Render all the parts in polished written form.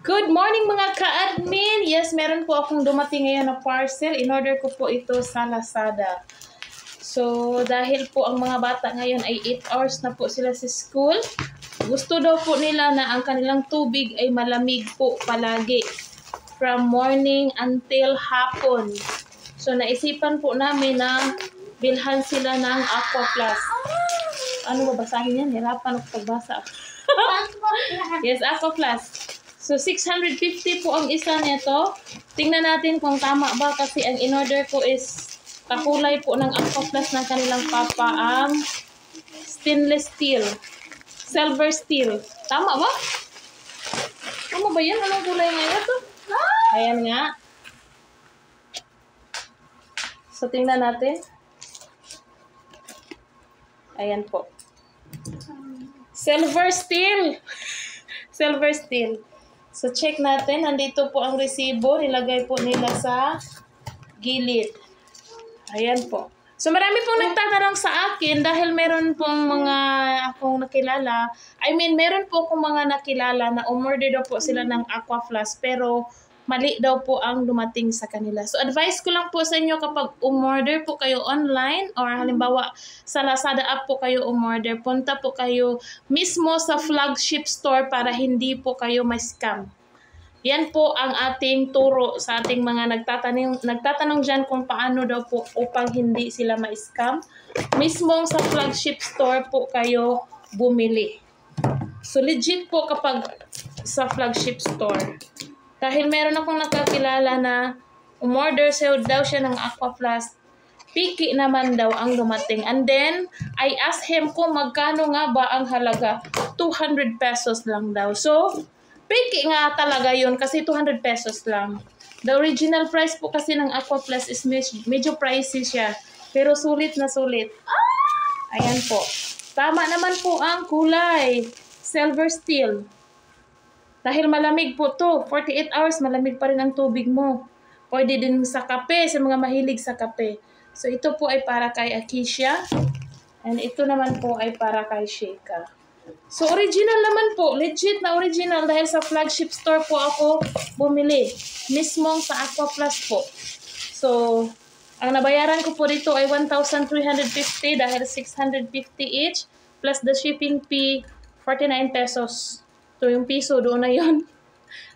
Good morning mga ka-admin! Yes, meron po akong dumating ngayon na parcel. In-order ko po ito sa Lazada. So, dahil po ang mga bata ngayon ay 8 hours na po sila sa school, gusto daw po nila na ang kanilang tubig ay malamig po palagi. From morning until hapon. So, naisipan po namin na bilhan sila ng Aqua Plus. Ano ba basahin yan? Hirapan ako pagbasa. Yes, Aqua Plus. So, 650 po ang isa nito. Tingnan natin kung tama ba kasi ang in-order ko is kakulay po ng Aqua Plus ng kanilang papa ang stainless steel. Silver steel. Tama ba? Tama ba yan? Anong kulay nga ito? Ayan nga. So, tingnan natin. Ayan po. Silver steel. Silver steel. So, check natin. Nandito po ang resibo. Nilagay po nila sa gilid. Ayan po. So, marami pong nagtatanong sa akin dahil meron pong mga akong nakilala. Meron po akong mga nakilala na umorder daw po sila ng Aqua Plus pero mali daw po ang dumating sa kanila. So, advice ko lang po sa inyo kapag umorder po kayo online or halimbawa sa Lazada app po kayo umorder, punta po kayo mismo sa flagship store para hindi po kayo ma-scam. Yan po ang ating turo sa ating mga nagtatanong dyan kung paano daw po upang hindi sila ma-scam. Mismong sa flagship store po kayo bumili. So, legit po kapag sa flagship store. Dahil meron akong nakakilala na umorder daw siya ng Aqua Plus, piki naman daw ang dumating. And then, I asked him kung magkano nga ba ang halaga. 200 pesos lang daw. So, piki nga talaga yun kasi 200 pesos lang. The original price po kasi ng Aqua Plus is medyo pricey siya. Pero sulit na sulit. Ayan po. Tama naman po ang kulay. Silver steel. Dahil malamig po to, 48 hours malamig pa rin ang tubig mo. Pwede din sa kape, sa mga mahilig sa kape. So ito po ay para kay Akisha. And ito naman po ay para kay Sheikah. So original naman po, legit na original dahil sa flagship store po ako bumili. Mismong sa Aqua Plus po. So, ang nabayaran ko po dito ay 1,350 dahil 650 each. Plus the shipping fee, 49 pesos. So, yung piso, doon na yun.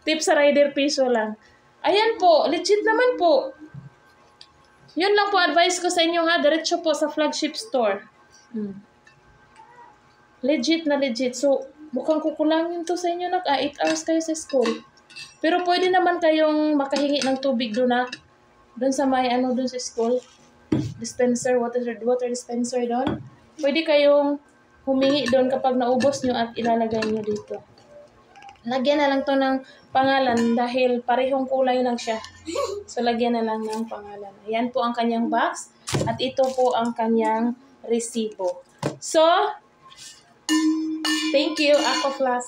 Tip sa rider, piso lang. Ayan po, legit naman po. Yun lang po advice ko sa inyo ha. Diretso po sa flagship store. Legit na legit. So, mukhang kukulangin to sa inyo. 8 hours kayo sa school. Pero pwede naman kayong makahingi ng tubig doon na. Doon sa may doon sa school. Dispenser, water dispenser doon. Pwede kayong humingi doon kapag naubos nyo at ilalagay nyo dito. Lagyan na lang to ng pangalan dahil parehong kulay lang siya. So, lagyan na lang ng pangalan. Ayan po ang kanyang box. At ito po ang kanyang resibo. So, thank you, Aqua Plus.